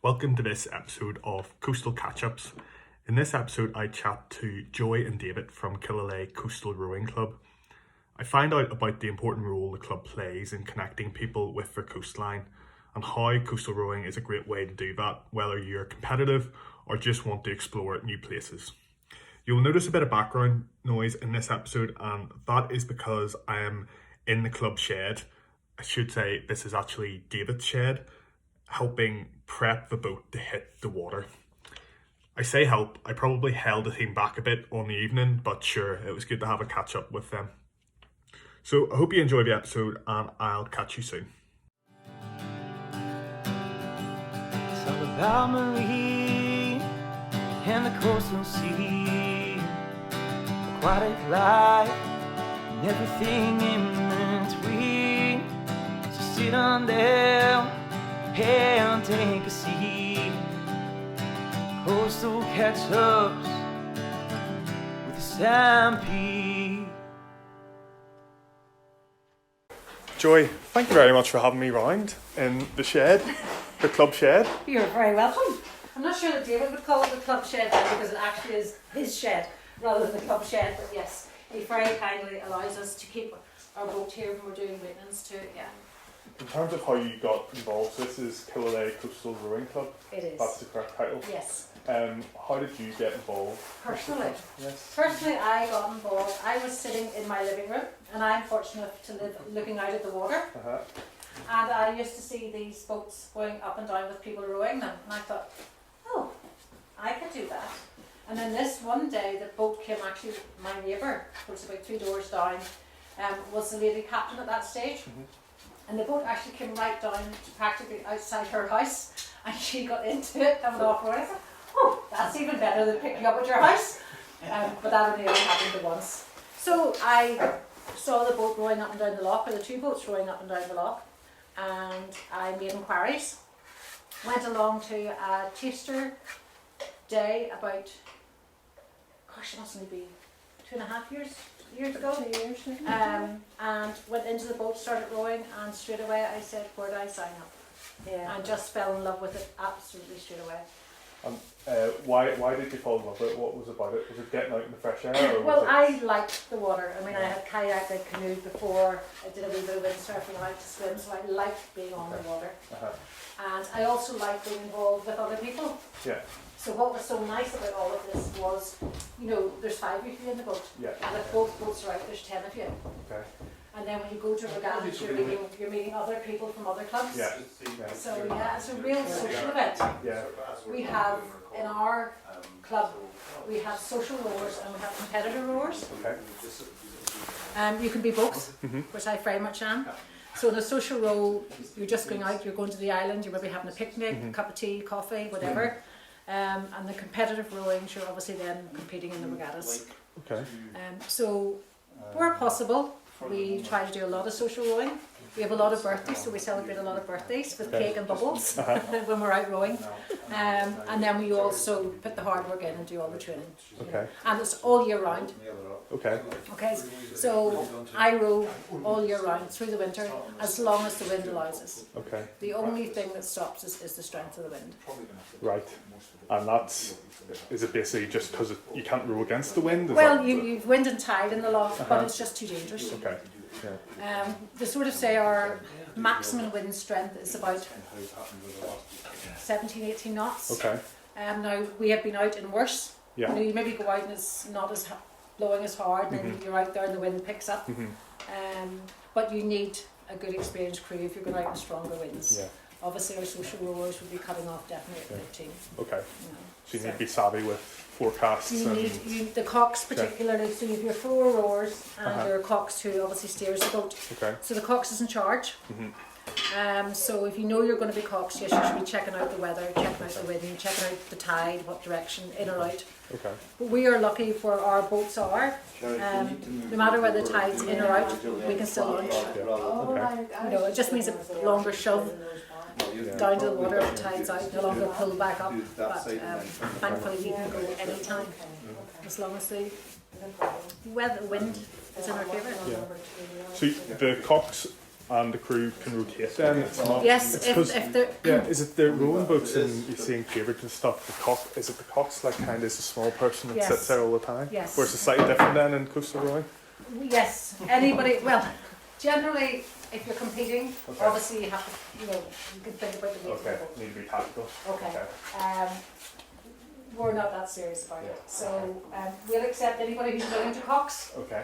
Welcome to this episode of Coastal Catch-Ups. In this episode I chat to Joy and David from Killyleagh Coastal Rowing Club. I find out about the important role the club plays in connecting people with their coastline and how coastal rowing is a great way to do that, whether you're competitive or just want to explore new places. You'll notice a bit of background noise in this episode, and that is because I am in the club shed. I should say this is actually David's shed, helping prep the boat to hit the water. I say help, I probably held the team back a bit on the evening, but sure, it was good to have a catch up with them. So I hope you enjoy the episode and I'll catch you soon. It's all about Marie and the coastal sea, aquatic life and everything in between. So sit on down and take a seat. Coastal catch-ups with Stampede. Joy, thank you very much for having me round in the shed, the club shed. You're very welcome. I'm not sure that David would call it the club shed then, because it actually is his shed rather than the club shed, but yes, he very kindly allows us to keep our boat here when we're doing maintenance to it, yeah. In terms of how you got involved, this is Killyleagh Coastal Rowing Club. It is. That's the correct title. Yes. How did you get involved? Personally? Yes. Personally, I got involved. I was sitting in my living room, and I'm fortunate to live looking out at the water. Uh-huh. And I used to see these boats going up and down with people rowing them, and I thought, oh, I could do that. And then this one day, the boat came actually, my neighbour, who was about 3 doors down, was the lady captain at that stage. Mm-hmm. And the boat actually came right down to practically outside her house, and she got into it coming off road. I thought, oh, that's even better than picking up at your house. But that only ever happened once. So I saw the boat rowing up and down the loch, or the 2 boats rowing up and down the loch, and I made inquiries. Went along to a taster day about, gosh, it must only be 2.5 years ago. 2 years. And went into the boat, started rowing, and straight away I said, where do I sign up? Yeah. And just fell in love with it absolutely straight away. Why did you fall in love with it? What was about it? Was it getting out in the fresh air? Or well, I liked the water. I mean, I had kayaked, I canoed before, I did a wee bit of windsurfing, I liked to swim, so I liked being on the water. Uh-huh. And I also liked being involved with other people. Yeah. So what was so nice about all of this was, you know, there's 5 of you in the boat. Yeah. And if both boats are out, there's 10 of you. Okay. And then when you go to regattas, you're meeting other people from other clubs. Yeah. So yeah, it's a real social event. Yeah. We have, in our club, we have social rowers and we have competitor rowers. Okay. You can be both, which I very much am. So in a social row, you're just going out, you're going to the island, you're maybe having a picnic, a cup of tea, coffee, whatever. And the competitive rowing, you're obviously then competing in the regattas. Okay. So where possible, we try to do a lot of social rowing. We have a lot of birthdays, so we celebrate a lot of birthdays with cake and bubbles when we're out rowing. And then we also put the hard work in and do all the training. Okay. And it's all year round. Okay. Okay, so I row all year round through the winter as long as the wind allows us. Okay. The only thing that stops us is the strength of the wind. Right. And is it basically just because you can't row against the wind? Well, you've wind and tide in the loch, but it's just too dangerous. Okay. Yeah. They sort of say our maximum wind strength is about 17, 18 knots. Okay. Now we have been out in worse. Yeah. You know, you maybe go out and it's not as blowing as hard, and then you're out there and the wind picks up. But you need a good experienced crew if you're going out in stronger winds. Yeah. Obviously our social rowers would be cutting off definitely at 15. Okay. You know, so you need to be savvy with forecasts. You need the cox particularly, so you have your 4 rowers and your cox who obviously steers the boat. Okay. So the cox is in charge. So if you know you're going to be cox, yes, you should be checking out the weather, checking out the wind, checking out the tide, what direction, in or out. Okay. But we are lucky for our boats are, no matter whether the tide's in or out, we can still launch. Yeah. Okay. You know, it just means a longer shove down to the water if the tide's out, no longer pull back up. But thankfully we can go any time, as long as the wind is in our favour. Yeah. So the cox and the crew can rotate then. It's not. Yes, it's if 'cause- they're yeah, is it the rowing boats and you see in Cambridge and stuff? Is it the cox like kind of is a small person that Yes. sits there all the time? Yes. Whereas it's slightly different then in coastal rowing. yes, anybody. Well, generally, if you're competing, Okay. obviously you have to, you can think about the weight of the Okay, boat. need to be tactical. Okay. Okay. We're not that serious about it, Yeah. so we'll accept anybody who's willing to cox. Okay.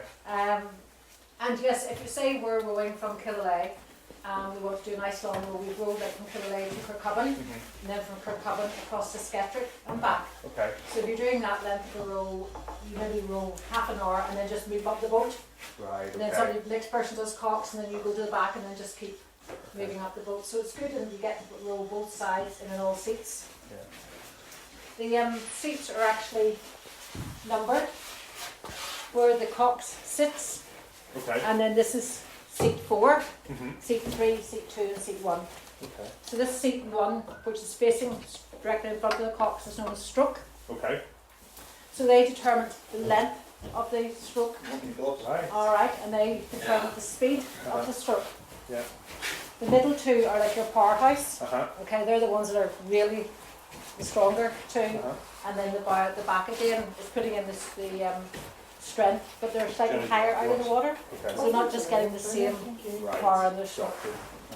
And yes, if you say we're rowing from Killyleagh, we want to do a nice long row, we've rowed like from Killyleagh to Kirkcallan, and then from Kirkcallan across to Skettrick and back. Okay. So if you're doing that length of a row, you maybe row half an hour and then just move up the boat. Right. And then somebody, the next person does cox, and then you go to the back and then just keep moving up the boat. So it's good, and you get to row both sides and in all seats. Yeah. The seats are actually numbered where the cox sits, Okay. and then this is seat 4, Mhm. seat 3, seat 2, and seat 1. Okay. So this seat 1, which is facing directly in front of the cox, is known as stroke. Okay. So they determine the length of the stroke. Right. Alright, and they determine the speed of the stroke. Yeah. The middle 2 are like your powerhouse. Uh-huh. Okay, they're the ones that are really the stronger 2. Uh-huh. And then the back again is putting in the strength, but they're slightly higher out of the water. Okay. So not just getting the same Right. power on the stroke.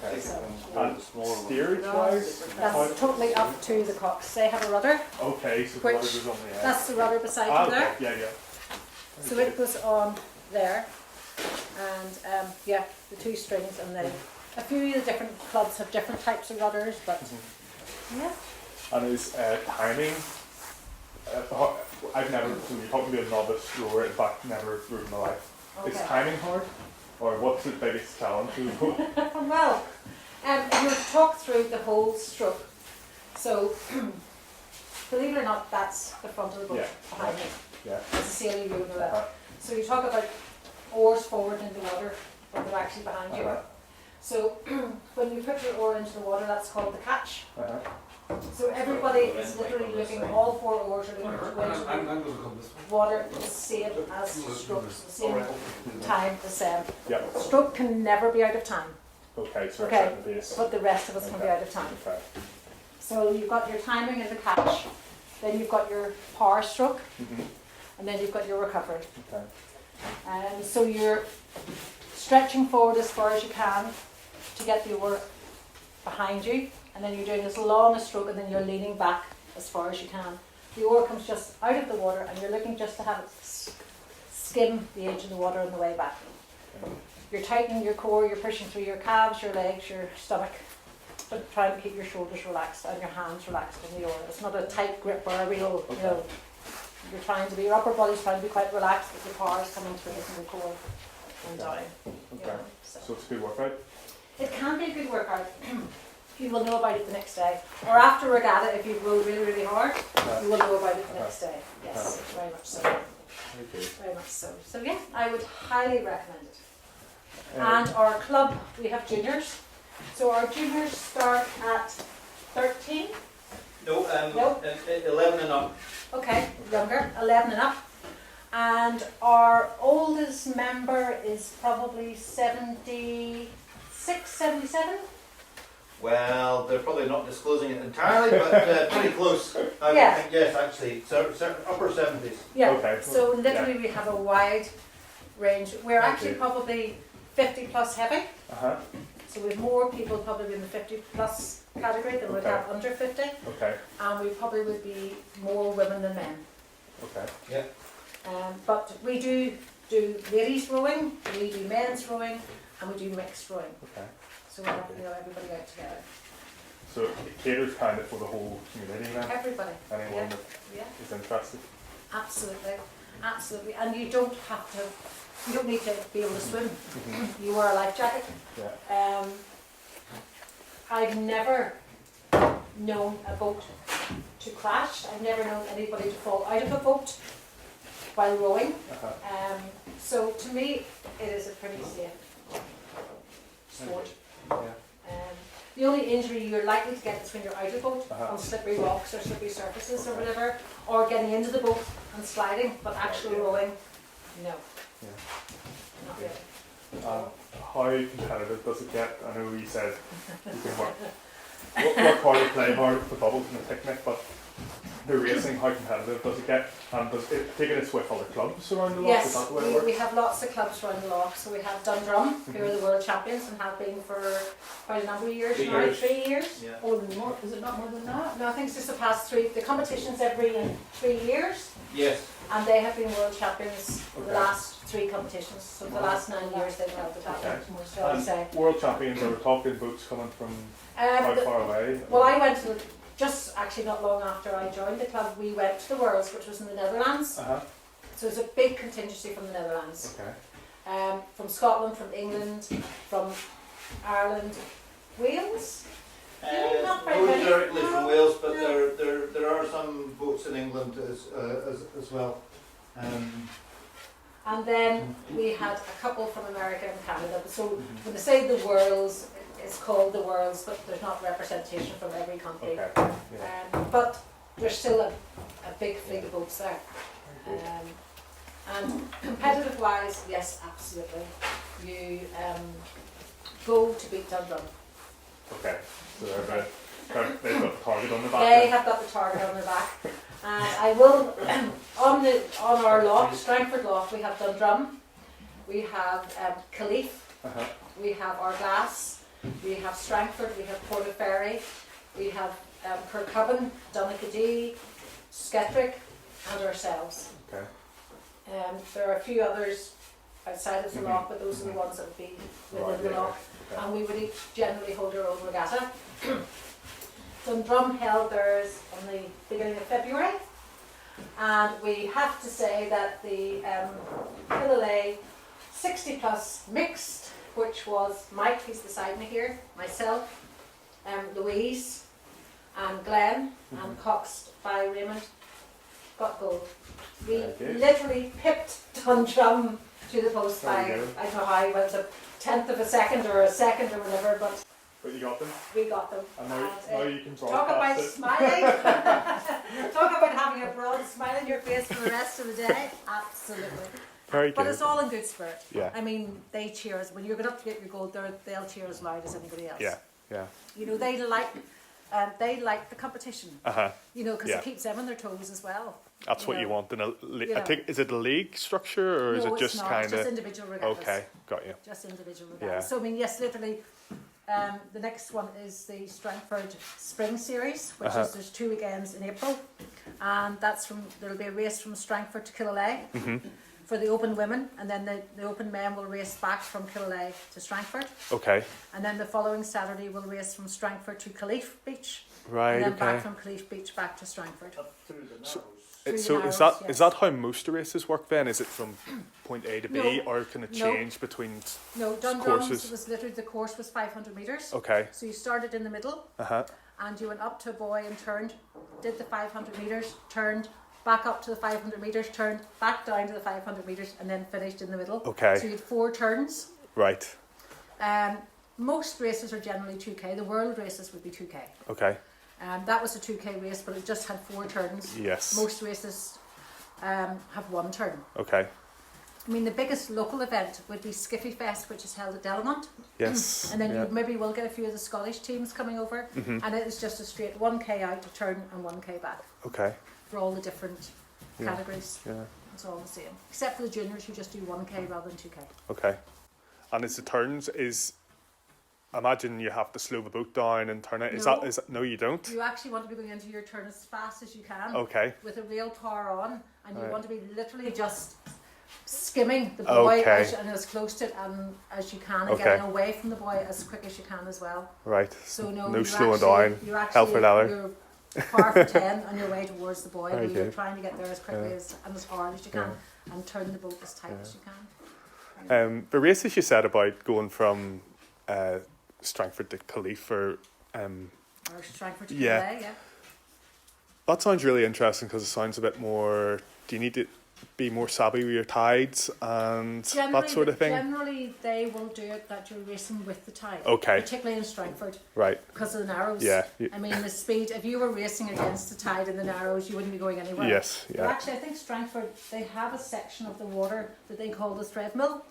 Okay. So And steerage wise? that's totally up to the cox. They have a rudder. Okay, so the Which- water goes on the edge. That's the rudder beside Ah, you there. okay. Yeah, yeah. So it goes on there, and yeah, the 2 strings, and then a few of the different clubs have different types of rudders, but yeah. And is timing? I've never. So you're talking to a novice rower. In fact, never rowed in my life. Is Okay. timing hard, or what's the biggest challenge? Well, if you were to talk through the whole stroke, so believe it or not, that's the front of the boat Yeah. behind me. Yeah. It's a sailing room or that. Uh-huh. So you talk about oars forward in the water, but they're actually behind you. Uh-huh. So when you put your oar into the water, that's called the catch. Uh-huh. So everybody is literally looking, all 4 oars are looking to go into the water the same as strokes, the same time, the same. Yeah. Stroke can never be out of time, Okay, so Okay. setting the base. but the rest of us can be out of time. Okay. So you've got your timing in the catch, then you've got your power stroke, Mhm. and then you've got your recovery. Okay. So you're stretching forward as far as you can to get the oar behind you, and then you're doing as long a stroke, and then you're leaning back as far as you can. The oar comes just out of the water, and you're looking just to have it skim the edge of the water on the way back. You're tightening your core, you're pushing through your calves, your legs, your stomach, but trying to keep your shoulders relaxed and your hands relaxed on the oar. It's not a tight grip or a real, you're trying to be, your upper body's trying to be quite relaxed, but the power is coming through from the core and down. Okay. So it's a good workout. It can be a good workout. You will know about it the next day. Or after regatta, if you row really, really hard, you will know about it the next day. Yes, very much so. Very good. Very much so. So yeah, I would highly recommend it. And our club, we have juniors. So our juniors start at 13. No, No. 11 and up. Okay, younger, 11 and up. And our oldest member is probably 76, 77. Well, they're probably not disclosing it entirely, but pretty close. I would Yeah. think, yes, actually, so upper 70s. Yeah. Okay. So literally we have a wide range. We're actually Okay. probably 50 plus heavy. Uh-huh. So we have more people probably in the 50 plus category than we'd Okay. have under 50. Okay. And we probably would be more women than men. Okay. But we do ladies rowing, we do men's rowing, and we do mixed rowing. Okay. So we have everybody out together. So it caters kind of for the whole community now. Everybody. Anyone that Yeah, is interested. absolutely. Absolutely. And you don't have to, you don't need to be able to swim. Mhm. You wear a life jacket. Yeah. I've never known a boat to crash. I've never known anybody to fall out of a boat while rowing. Uh-huh. So to me, it is a pretty safe sport. Yeah. The only injury you're likely to get is when you're out of the boat Uh-huh. on slippery rocks or slippery surfaces or Okay. whatever, or getting into the boat and sliding, but actual Yeah. rowing, no. Yeah. Not really. How competitive does it get? I know you said you can work hard or play hard for bubbles in a picnic, but the racing, how competitive does it get? And does it take it with other clubs around the loch? Yes, Is that the way it works? we have lots of clubs around the loch. So we have Dundrum, who are the world champions and have been for quite a number of years now. 3 years. Yeah. Oh, more, is it not more than that? No, I think it's just the past 3. The competition's every 3 years. Yes. And they have been world champions for the Okay. last 3 competitions. So the last 9 years they've held the title. Okay. So I say. World champions, are we talking boats coming from how far away? Well, I went to just actually not long after I joined the club. We went to the Worlds, which was in the Netherlands. So there's a big contingency from the Netherlands. Okay. From Scotland, from England, from Ireland, Wales. Not very Not many. directly from No. Wales, but No. there are some boats in England as well. And then we had a couple from America and Canada. So when they say the Worlds, it's called the Worlds, but there's not representation from every country. Okay. Yeah. But there's still a big fleet of boats there. And competitive wise, yes, absolutely. You go to beat Dundrum. Okay. So they've got the target on the back. They then? have got the target on their back. And I will, on our loch, Strangford loch, we have Dundrum, we have Killyleagh, we have Arglass, we have Strangford, we have Portaferry, we have Kirkcudbright, Donaghadee, Sketrick, and ourselves. Okay. There are a few others outside of the loch, but those are the ones that would be within the loch. Okay. And we would each generally hold our own regatta. Dundrum held theirs on the beginning of February, and we have to say that the Killyleagh 60 plus mixed, which was Mike, he's beside me here, myself, Louise, and Glenn, and coxed by Raymond, got gold. We literally pipped Dundrum to the post by, I don't know how, it was a 10th of a second or a second or whatever, but you got them? we got them. And now you can Talk about smiling. Talk about having a broad smile on your face for the rest of the day. Absolutely. Very good. But it's all in good spirit. Yeah. I mean, they cheer us. When you're going up to get your gold, they'll cheer as loud as anybody else. Yeah, yeah. You know, they like the competition. You know, because it keeps them on their toes as well. That's what you want in a I think, is it a league structure or is it just kind of? It's just individual regattas. Okay, got you. Just individual regattas. Yeah. So I mean, yes, literally. The next one is the Strangford Spring Series, which is there's 2 weekends in April, and there'll be a race from Strangford to Killyleagh for the open women, and then the open men will race back from Killyleagh to Strangford. Okay. And then the following Saturday we'll race from Strangford to Killyleagh Beach, Right. and then Okay. back from Killyleagh Beach back to Strangford. So is that how most races work then? Is it from point A to B, or can it change between No, Dundrum's courses? was literally, the course was 500 metres. Okay. So you started in the middle, and you went up to a buoy and turned, did the 500 metres, turned, back up to the 500 metres, turned, back down to the 500 metres, and then finished in the middle. Okay. So you had 4 turns. Right. Most races are generally 2k. The world races would be 2k. Okay. That was a 2k race, but it just had 4 turns. Yes. Most races have 1 turn. Okay. I mean, the biggest local event would be Skiffy Fest, which is held at Delamont. Yes. And then you maybe will get a few of the Scottish teams coming over. And it is just a straight 1k out, a turn, and 1k back Okay. for all the different categories. Yeah. It's all the same. Except for the juniors who just do 1k rather than 2k. Okay. And is the turns imagine you have to slow the boat down and turn it. Is No. that no, you don't? You actually want to be going into your turn as fast as you can. Okay. With a real power on, and you Right. want to be literally just skimming the buoy Okay. and as close to it as you can, and Okay. getting away from the buoy as quick as you can as well. Right. So no you're slowing down. You're Hell for leather. You're par for 10 on your way towards the buoy. Very You're good. trying to get there as quickly and as hard as you can, and turn the boat as tight as you can. The races you said about going from Strangford to Killyleagh Or Strangford to Yeah. Killyleagh, yeah. that sounds really interesting because it sounds a bit more. Do you need to be more savvy with your tides and that sort of thing? Generally, they will do it that you're racing with the tide. Okay. Particularly in Strangford. Right. Because of the narrows. Yeah. I mean, the speed, if you were racing against the tide in the narrows, you wouldn't be going anywhere. Yes. But Yeah. actually, I think Strangford, they have a section of the water that they call the threadmill.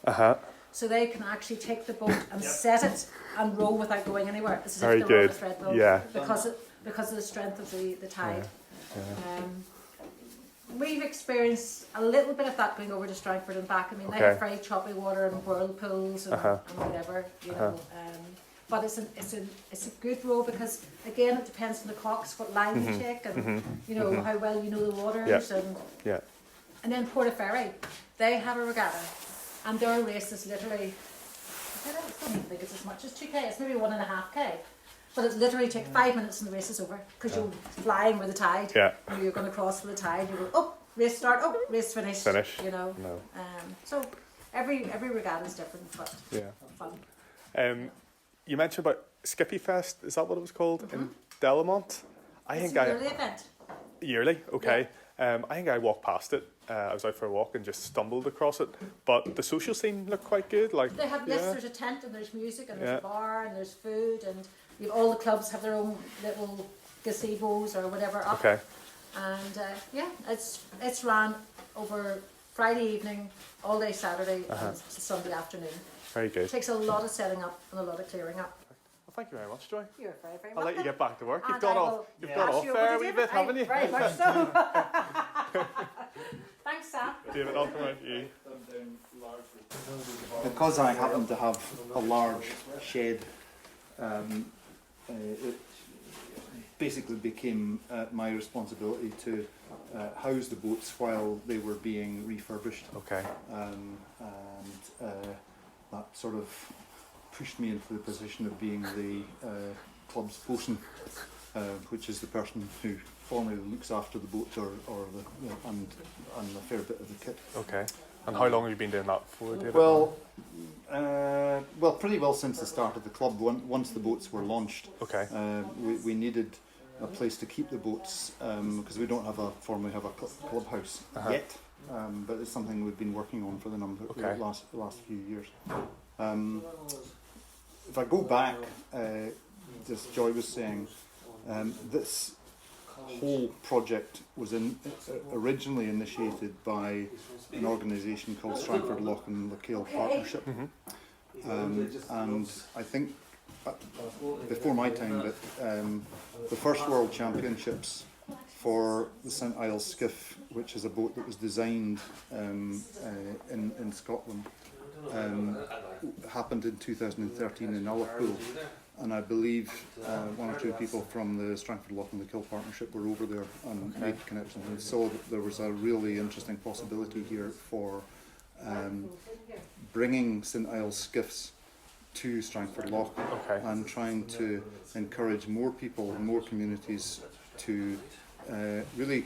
so they can actually take the boat and set it and row without going anywhere. It's as Very if they're on a good. threadmill, Yeah. because of the strength of the tide. We've experienced a little bit of that going over to Strangford and back. I mean, they have very choppy water and whirlpools and whatever, you know. But it's a good row because, again, it depends on the cocks, what line you take, and you know how well you know the waters. And then Portaferry, they have a regatta, and their race is literally, I don't think it's as much as 2k. It's maybe 1.5k. But it literally takes 5 minutes and the race is over because you're flying with the tide. And you're going to cross with the tide. You go, oh, race start, oh, race finish. You know. So every regatta is different, but fun. You mentioned about Skippy Fest. Is that what it was called in Delamont? It's a yearly event. Yearly, okay. I think I walked past it. I was out for a walk and just stumbled across it. But the social scene looked quite good. Like they have there's a tent and there's music and there's a bar and there's food and all the clubs have their own little gazebos or whatever up. And it's ran over Friday evening, all day Saturday and Sunday afternoon. Very good. It takes a lot of setting up and a lot of clearing up. Well, thank you very much, Joy. You're very, very I'll welcome. let you get back to work. You've And got I off. will You've got pass off you there over a to wee David. bit, haven't you? Very much so. Thanks, Sam. David, I'll come around to you. Because I happen to have a large shed, it basically became my responsibility to house the boats while they were being refurbished. And that sort of pushed me into the position of being the club's bosun, which is the person who formally looks after the boat or the and a fair bit of the kit. And how long have you been doing that for, David? Well, pretty well since the start of the club. Once the boats were launched, we needed a place to keep the boats because we don't formally have a clubhouse yet. But it's something we've been working on for the last few years. If I go back, as Joy was saying, this whole project was originally initiated by an organisation called Strangford Lough and Lacheel Partnership, and I think before my time that the first World Championships for the St Iles skiff, which is a boat that was designed in Scotland, happened in 2013 in Ullapool. And I believe one or two people from the Strangford Lough and Lacheel Partnership were over there and made connections and saw that there was a really interesting possibility here for bringing St Iles skiffs to Strangford Lough and trying to encourage more people, more communities to really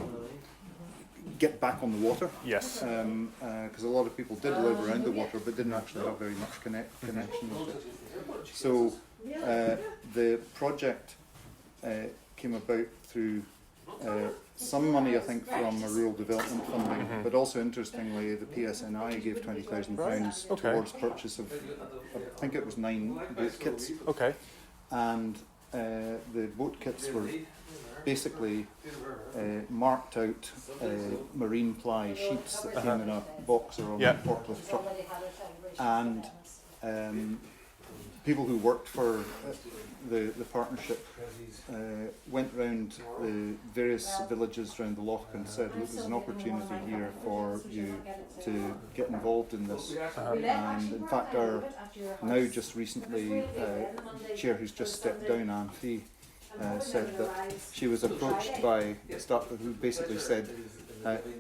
get back on the water. Because a lot of people did live around the water but didn't actually have very much connection with it. So the project came about through some money, I think, from a rural development funding, but also interestingly, the PSNI gave £20,000 towards purchase of, I think it was 9 boat kits. And the boat kits were basically marked out marine ply sheets that came in a box or on a forklift truck. And people who worked for the partnership went round the various villages around the loch and said, look, there's an opportunity here for you to get involved in this. And in fact, our now just recently chair who's just stepped down, Anne Fee, said that she was approached by a starter who basically said,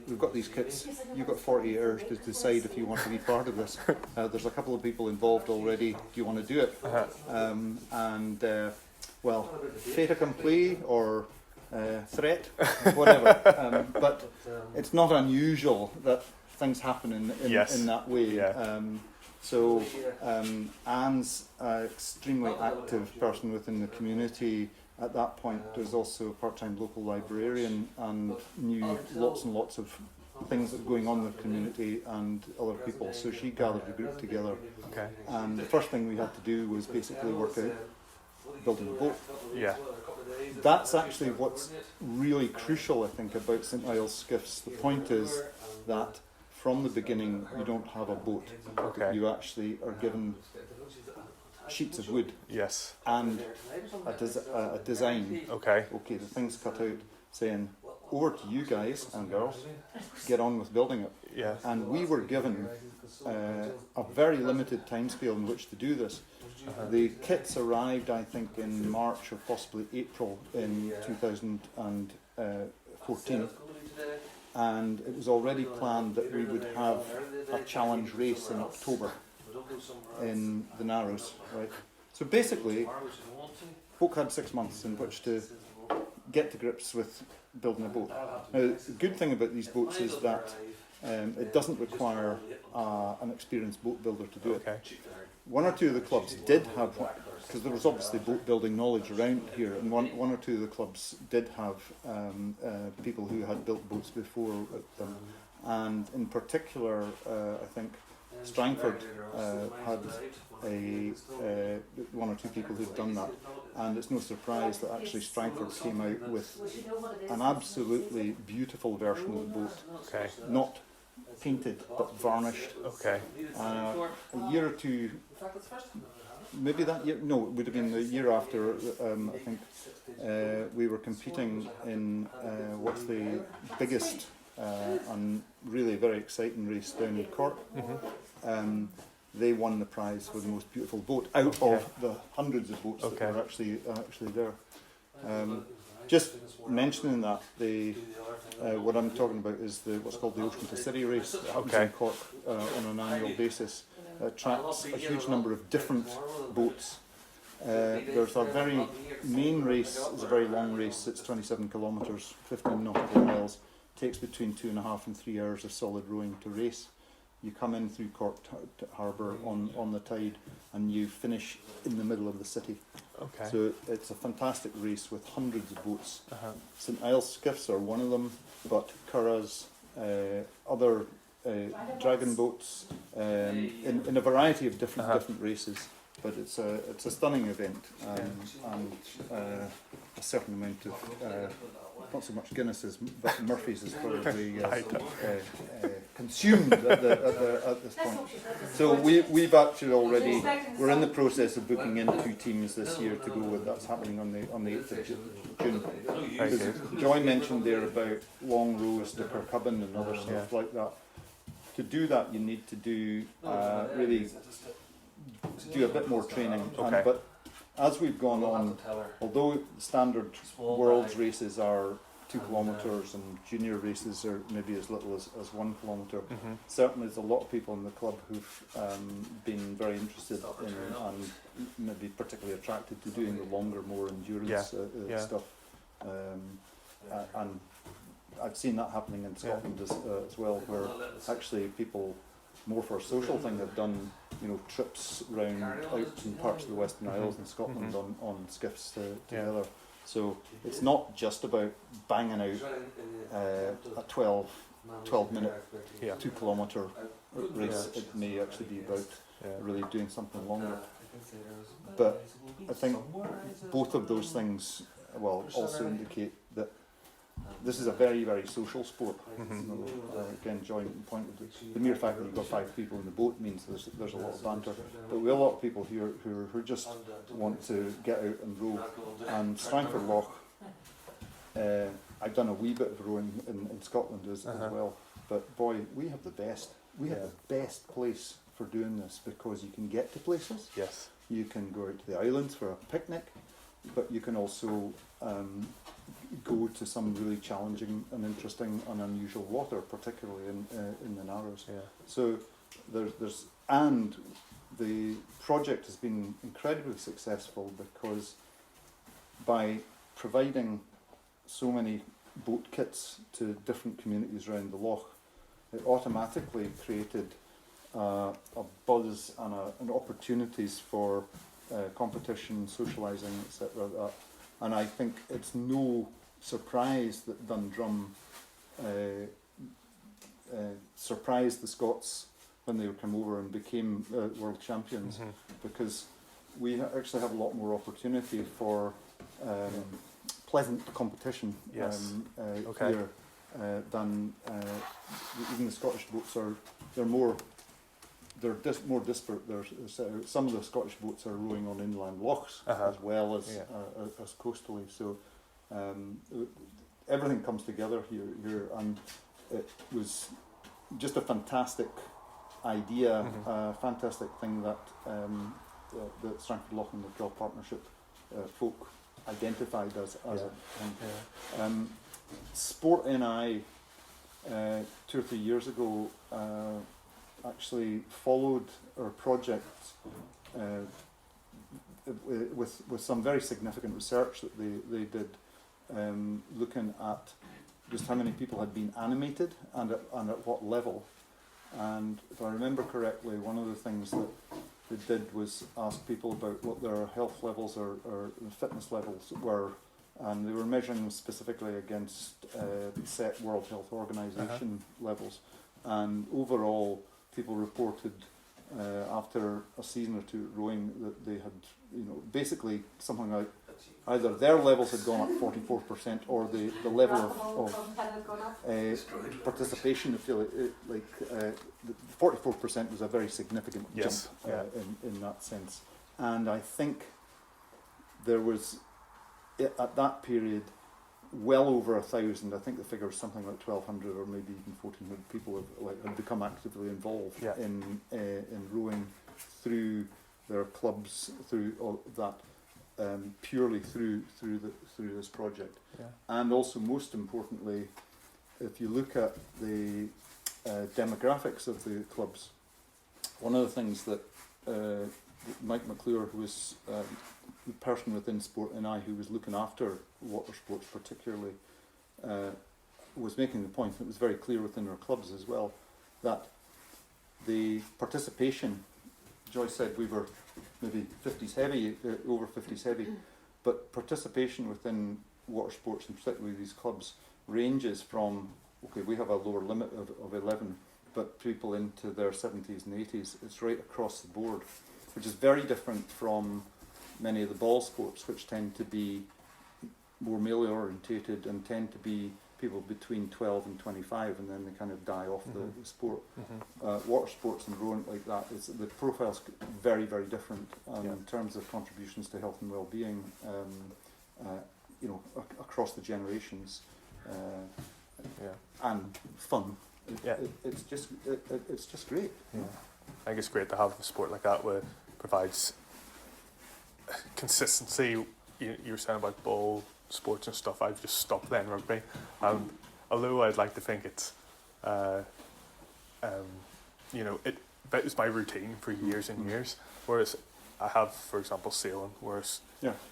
we've got these kits, you've got 48 hours to decide if you want to be part of this. There's a couple of people involved already, do you want to do it? Well, fait accompli or threat, whatever. But it's not unusual that things happen in that way. So Anne's an extremely active person within the community. At that point, was also a part-time local librarian and knew lots and lots of things that were going on in the community and other people. So she gathered the group together. And the first thing we had to do was basically work out building a boat. That's actually what's really crucial, I think, about St Iles skiffs. The point is that from the beginning you don't have a boat. Okay. You actually are given sheets of wood Yes. and a design. Okay. Okay, the thing's cut out saying, over to you guys and girls, get on with building it. Yeah. And we were given a very limited timescale in which to do this. The kits arrived, I think, in March or possibly April in 2014. And it was already planned that we would have a challenge race in October in the Narrows, right? So basically, folk had 6 months in which to get to grips with building a boat. Now, the good thing about these boats is that it doesn't require an experienced boat builder to do it. Okay. One or two of the clubs did have, because there was obviously boat building knowledge around here, and one or two of the clubs did have people who had built boats before them. And in particular, I think Strangford had one or two people who'd done that, and it's no surprise that actually Strangford came out with an absolutely beautiful version of the boat, Okay. not painted but varnished. Okay. A year or two, maybe that year, no, it would have been the year after, I think, we were competing in what's the biggest and really very exciting race down in Cork. They won the prize for the most beautiful boat out of the hundreds of boats that were actually there. Just mentioning that, what I'm talking about is what's called the Ocean to City race that happens in Cork on an annual basis. Attracts a huge number of different boats. There's a very main race, it's a very long race, it's 27 kilometres, 15 nautical miles, takes between 2.5 and 3 hours of solid rowing to race. You come in through Cork Harbour on the tide and you finish in the middle of the city. Okay. So it's a fantastic race with hundreds of boats. St Iles skiffs are one of them, but curras, other dragon boats, in a variety of different races. But it's a stunning event, and a certain amount of not so much Guinnesses, but Murphy's is probably consumed at this point. So we've actually already, we're in the process of booking in 2 teams this year to go with. That's happening on the 8th of June. Because Joy mentioned there about long rows to Kirkcudbright and other stuff like that. To do that, you need to do really do a bit more training. But as we've gone on, although standard world's races are 2 kilometres and junior races are maybe as little as 1 kilometre, certainly there's a lot of people in the club who've been very interested in and maybe particularly attracted to doing the longer, more endurance stuff. And I've seen that happening in Scotland as well, where actually people more for a social thing have done, trips round out in parts of the Western Isles and Scotland on skiffs together. So it's not just about banging out a 12-minute, 2 kilometre race. It may actually be about really doing something longer. But I think both of those things also indicate that this is a very, very social sport. Again, Joy pointed the mere fact that you've got 5 people in the boat means there's a lot of banter. But we have a lot of people here who just want to get out and row. And Strangford Loch, I've done a wee bit of rowing in Scotland as well. But boy, we have the best. We have the best place for doing this because you can get to places. Yes. You can go out to the islands for a picnic, but you can also go to some really challenging and interesting and unusual water, particularly in the Narrows. So and the project has been incredibly successful because by providing so many boat kits to different communities around the loch, it automatically created a buzz and opportunities for competition, socialising, etc. And I think it's no surprise that Dundrum surprised the Scots when they came over and became world champions, because we actually have a lot more opportunity for pleasant competition here. than even the Scottish boats are. They're more disparate. Some of the Scottish boats are rowing on inland lochs as well as coastally. So everything comes together here, and it was just a fantastic idea, a fantastic thing that the Strangford Lough and the Kill Partnership folk identified as a thing. Sport NI 2 or 3 years ago actually followed our project with some very significant research that they did, looking at just how many people had been animated and at what level. And if I remember correctly, one of the things that they did was ask people about what their health levels or fitness levels were, and they were measuring them specifically against set World Health Organization levels. And overall, people reported after a season or two rowing that they had, basically something like either their levels had gone up 44%, or the level of participation. I feel like 44% was a very significant jump in that sense. And I think there was, at that period, well over 1,000. I think the figure was something like 1,200 or maybe even 1,400 people had become actively involved in rowing through their clubs, through all that. Purely through this project, and also most importantly, if you look at the demographics of the clubs, one of the things that Mike McClure, who was the person within Sport NI who was looking after water sports particularly, was making the point, and it was very clear within our clubs as well, that the participation, Joyce said we were maybe 50s heavy, over 50s heavy, but participation within water sports, and particularly these clubs, ranges from, okay, we have a lower limit of 11, but people into their 70s and 80s, it's right across the board, which is very different from many of the ball sports, which tend to be more male orientated and tend to be people between 12 and 25, and then they kind of die off the sport. Water sports and rowing like that, the profile's very, very different in terms of contributions to health and well-being, across the generations, and fun. It's just great. I think it's great to have a sport like that where it provides consistency. You were saying about ball sports and stuff. I've just stopped playing rugby, and although I'd like to think it's it was my routine for years and years, whereas I have, for example, sailing, whereas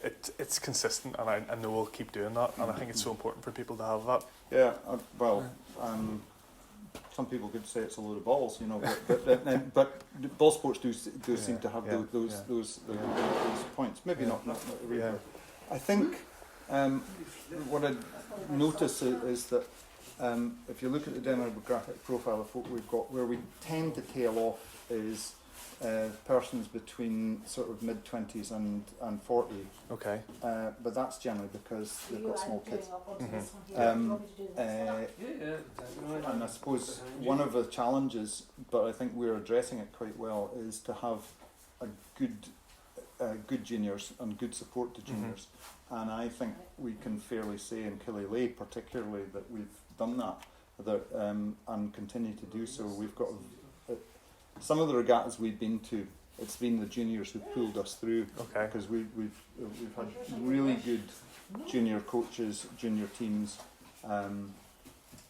it's consistent, and I know I'll keep doing that, and I think it's so important for people to have that. Some people could say it's a load of balls, but ball sports do seem to have those points. Maybe not really. I think what I notice is that if you look at the demographic profile of what we've got, where we tend to tail off is persons between sort of mid-20s and 40. Okay. But that's generally because they've got small kids. And I suppose one of the challenges, but I think we're addressing it quite well, is to have a good juniors and good support to juniors. And I think we can fairly say in Killyleagh particularly that we've done that, and continue to do so. We've got some of the regattas we've been to, it's been the juniors who pulled us through, because we've had really good junior coaches, junior teams.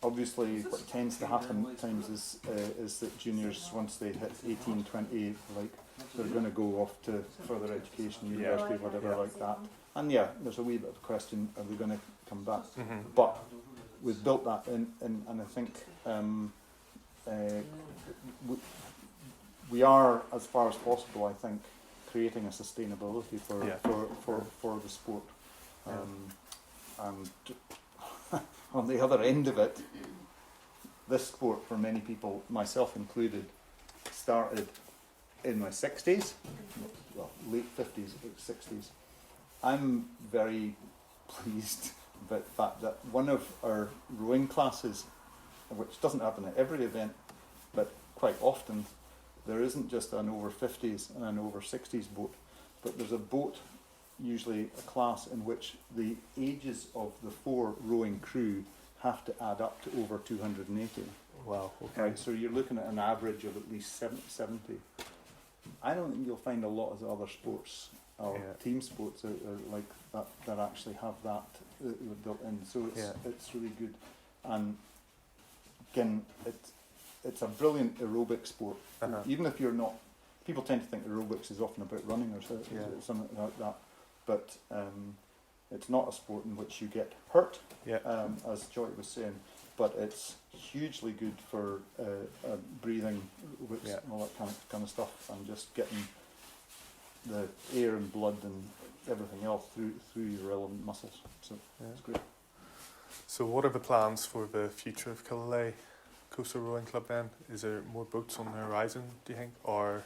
Obviously, what tends to happen at times is that juniors, once they hit 18, 20, they're going to go off to further education, university, whatever like that. And there's a wee bit of a question: are they going to come back? But we've built that in, and I think we are, as far as possible, I think, creating a sustainability for the sport. And on the other end of it, this sport, for many people, myself included, started in my 60s, well, late 50s, 60s. I'm very pleased but the fact that one of our rowing classes, which doesn't happen at every event, but quite often, there isn't just an over 50s and an over 60s boat, but there's a boat, usually a class, in which the ages of the 4 rowing crew have to add up to over 280. Wow. Okay. Right, so you're looking at an average of at least 70. I don't think you'll find a lot of the other sports or team sports like that actually have that built in. So it's really good. And again, it's a brilliant aerobic sport. Even if you're not, people tend to think aerobics is often about running or something like that. But it's not a sport in which you get hurt, as Joy was saying. But it's hugely good for breathing, and all that kind of stuff, and just getting the air and blood and everything else through your relevant muscles. So it's great. So what are the plans for the future of Killyleagh Coastal Rowing Club then? Is there more boats on the horizon, do you think, or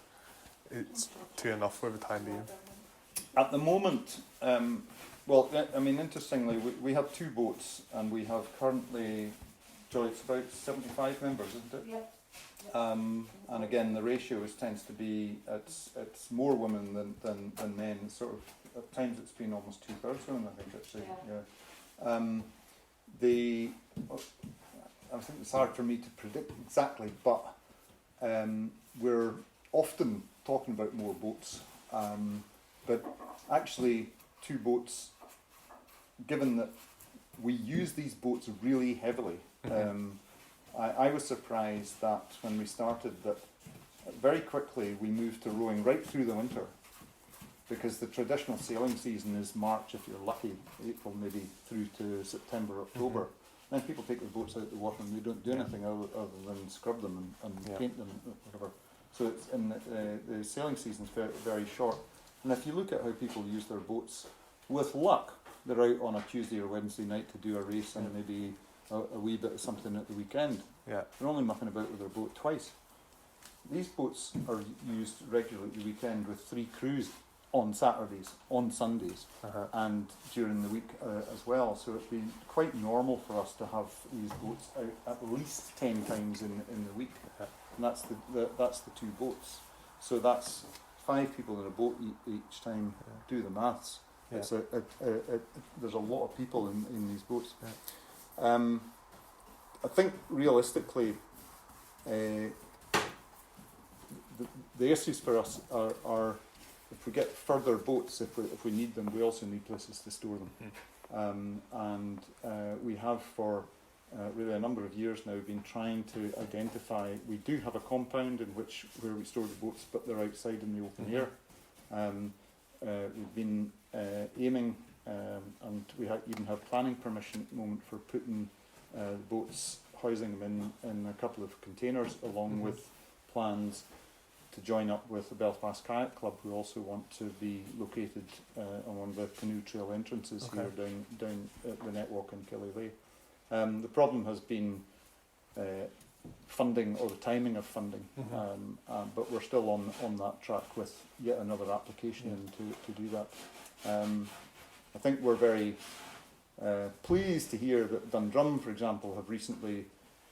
it's two enough for the time being? At the moment, well, I mean, interestingly, we have 2 boats, and we have currently, Joy, it's about 75 members, isn't it? Yep. And again, the ratio tends to be, it's more women than men. Sort of, at times it's been almost 2/3 women, I think, actually. I think it's hard for me to predict exactly, but we're often talking about more boats. But actually, 2 boats, given that we use these boats really heavily, I was surprised that when we started that very quickly we moved to rowing right through the winter, because the traditional sailing season is March, if you're lucky, April maybe through to September, October. Then people take the boats out of the water and they don't do anything other than scrub them and paint them, whatever. So it's the sailing season is very, very short. And if you look at how people use their boats, with luck, they're out on a Tuesday or Wednesday night to do a race and maybe a wee bit of something at the weekend. They're only mucking about with their boat twice. These boats are used regularly at the weekend with 3 crews on Saturdays, on Sundays, and during the week as well. So it's been quite normal for us to have these boats out at least 10 times in the week. And that's the 2 boats. So that's 5 people in a boat each time. Do the maths. It's there's a lot of people in these boats. I think realistically, the issues for us are if we get further boats, if we need them, we also need places to store them. And we have for really a number of years now been trying to identify. We do have a compound in where we store the boats, but they're outside in the open air. We've been aiming, and we even have planning permission at the moment for putting boats, housing them in a couple of containers, along with plans to join up with the Belfast Kayak Club, who also want to be located on one of the canoe trail entrances here down at the Netwalk in Killyleagh. The problem has been funding, or the timing of funding, but we're still on that track with yet another application to do that. I think we're very pleased to hear that Dundrum, for example, have recently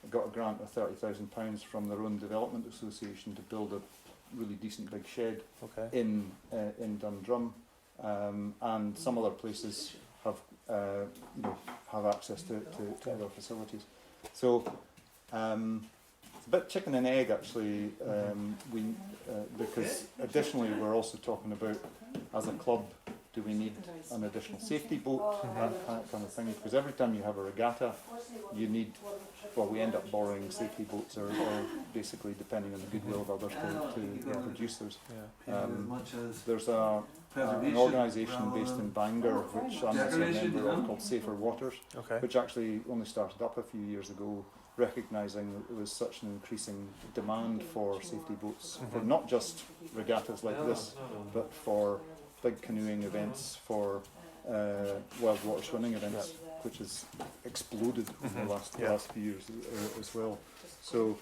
got a grant of £30,000 from their own development association to build a really decent big shed in Dundrum, and some other places have access to other facilities. So it's a bit chicken and egg actually. Because additionally we're also talking about, as a club, do we need an additional safety boat, that kind of thing, because every time you have a regatta you need, well, we end up borrowing safety boats or basically depending on the goodwill of others to produce those. There's an organisation based in Bangor, which I'm also a member of, called Safer Waters, which actually only started up a few years ago, recognising that there was such an increasing demand for safety boats, for not just regattas like this, but for big canoeing events, for wild water swimming events, which has exploded over the last few years as well. So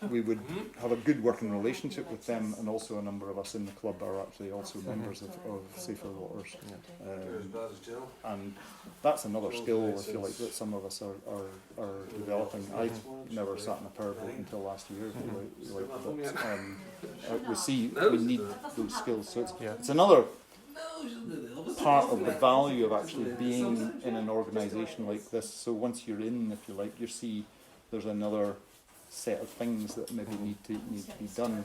we would have a good working relationship with them, and also a number of us in the club are actually also members of Safer Waters. And that's another skill, I feel like, that some of us are developing. I never sat in a powerboat until last year, but we see we need those skills. So it's another part of the value of actually being in an organisation like this. So once you're in, if you like, you see there's another set of things that maybe need to be done,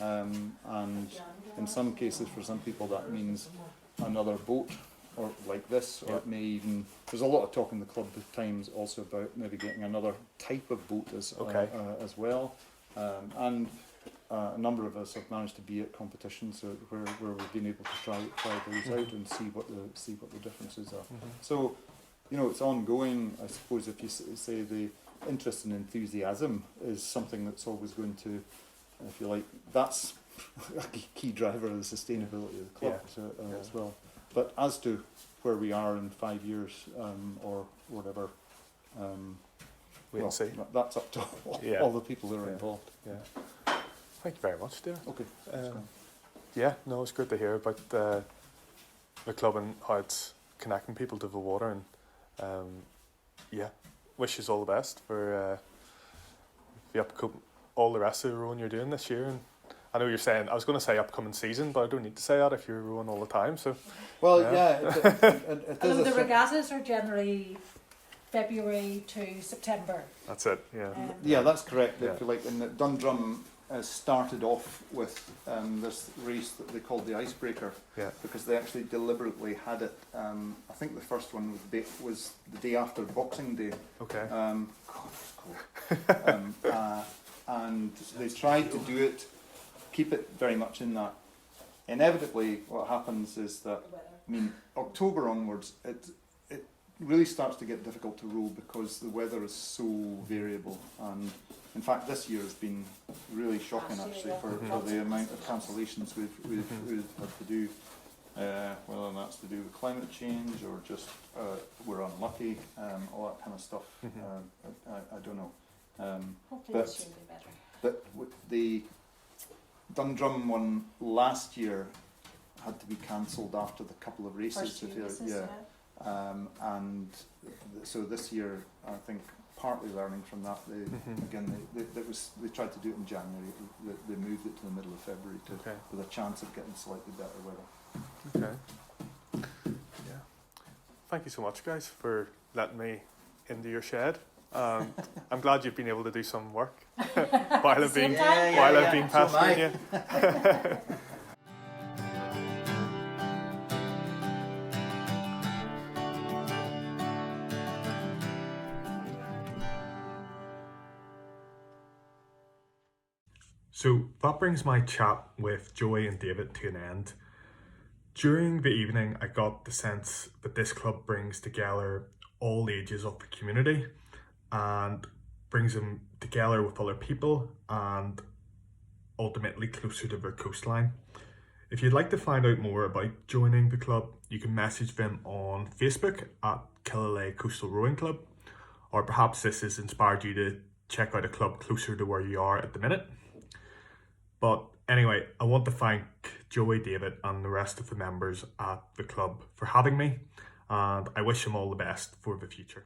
and in some cases for some people that means another boat or like this, or it may even, there's a lot of talk in the club at times also about maybe getting another type of boat as well, and a number of us have managed to be at competitions where we've been able to try those out and see what the differences are. So it's ongoing. I suppose if you say the interest and enthusiasm is something that's always going to, if you like, that's a key driver of the sustainability of the club as well. But as to where we are in 5 years or whatever, we'll see. That's up to all the people that are involved. Yeah. Thank you very much, dear. Okay. It's good to hear about the club and how it's connecting people to the water, and wish you all the best for all the rest of the rowing you're doing this year. And I know you're saying, I was going to say upcoming season, but I don't need to say that if you're rowing all the time. So, the regattas are generally February to September. That's it. That's correct. If you like, and Dundrum started off with this race that they called the Icebreaker, because they actually deliberately had it. I think the first one was the day after Boxing Day. Okay. God, it was cold. And they tried to do it, keep it very much in that. Inevitably, what happens is that, October onwards, it really starts to get difficult to row because the weather is so variable. And in fact, this year has been really shocking actually for the amount of cancellations we've had to do. Whether that's to do with climate change or just we're unlucky, all that kind of stuff. I don't know. Hopefully this year will be better. But the Dundrum one last year had to be cancelled after the couple of races. And so this year, I think, partly learning from that, they tried to do it in January. They moved it to the middle of February with a chance of getting slightly better weather. Okay. Yeah. Thank you so much, guys, for letting me into your shed. I'm glad you've been able to do some work while I've been pestering you. So that brings my chat with Joey and David to an end. During the evening, I got the sense that this club brings together all ages of the community and brings them together with other people and ultimately closer to their coastline. If you'd like to find out more about joining the club, you can message them on Facebook at Killyleagh Coastal Rowing Club, or perhaps this has inspired you to check out a club closer to where you are at the minute. But anyway, I want to thank Joey, David and the rest of the members at the club for having me, and I wish them all the best for the future.